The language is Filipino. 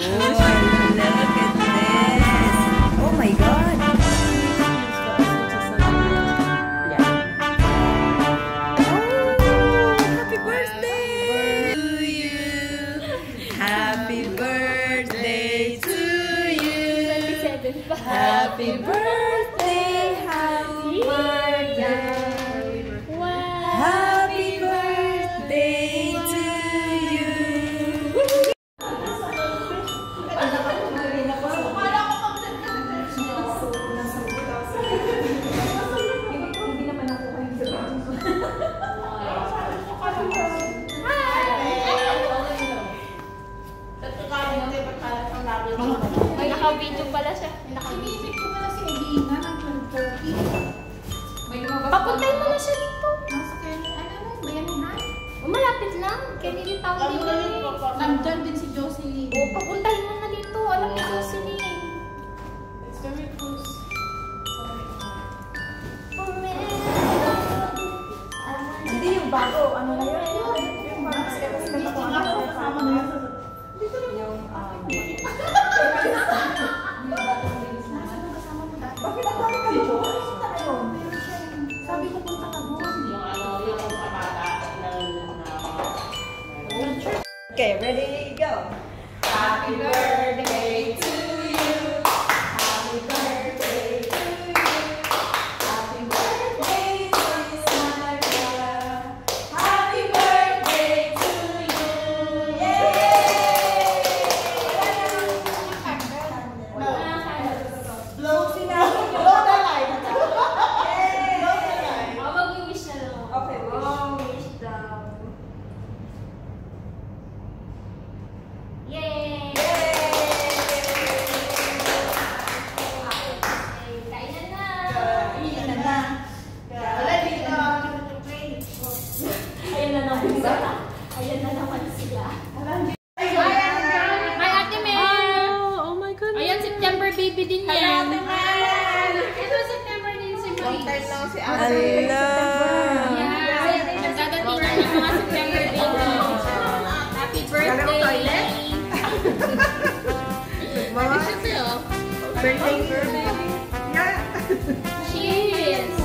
Look at this. Oh my God. Yeah. Oh, happy birthday to you. Happy birthday to you. Happy birthday, happy birthday. Wow. Happy birthday to you. May naka-video pala siya. Sinisip ko pala si Edina ng 12:30. Papuntay mo na siya dito. Nasa Kenya, bayanihan. Malapit lang. Kennedy Town din eh. Nandyan din si Jocelyn. O, papuntay mo na dito. Alam ni Jocelyn. It's very close. Hindi yung bago. Ano na yun? Yung kasama na yun. Bakit ang dami ka dito? Saan na yun? Sabi ko punta ka doon. Okay, ready, go. Happy birthday to you. Happy birthday to you. Happy birthday to Sandra. Happy birthday to you. Yay! Blow sila. Blow the light. Yay! Mag-wish na lang. Okay, wish down. Yay! Kainan na! Ilan na? Wala dito. Ayan na naman sila. Ayan na naman sila. Hi, Ate Mel! Oh my goodness. Ayan, September baby din yan. Ito September din si Marie. Allah. Yan. Nagdadating na yung mga September baby. Happy birthday! Mama, birthday. Yeah. Cheers!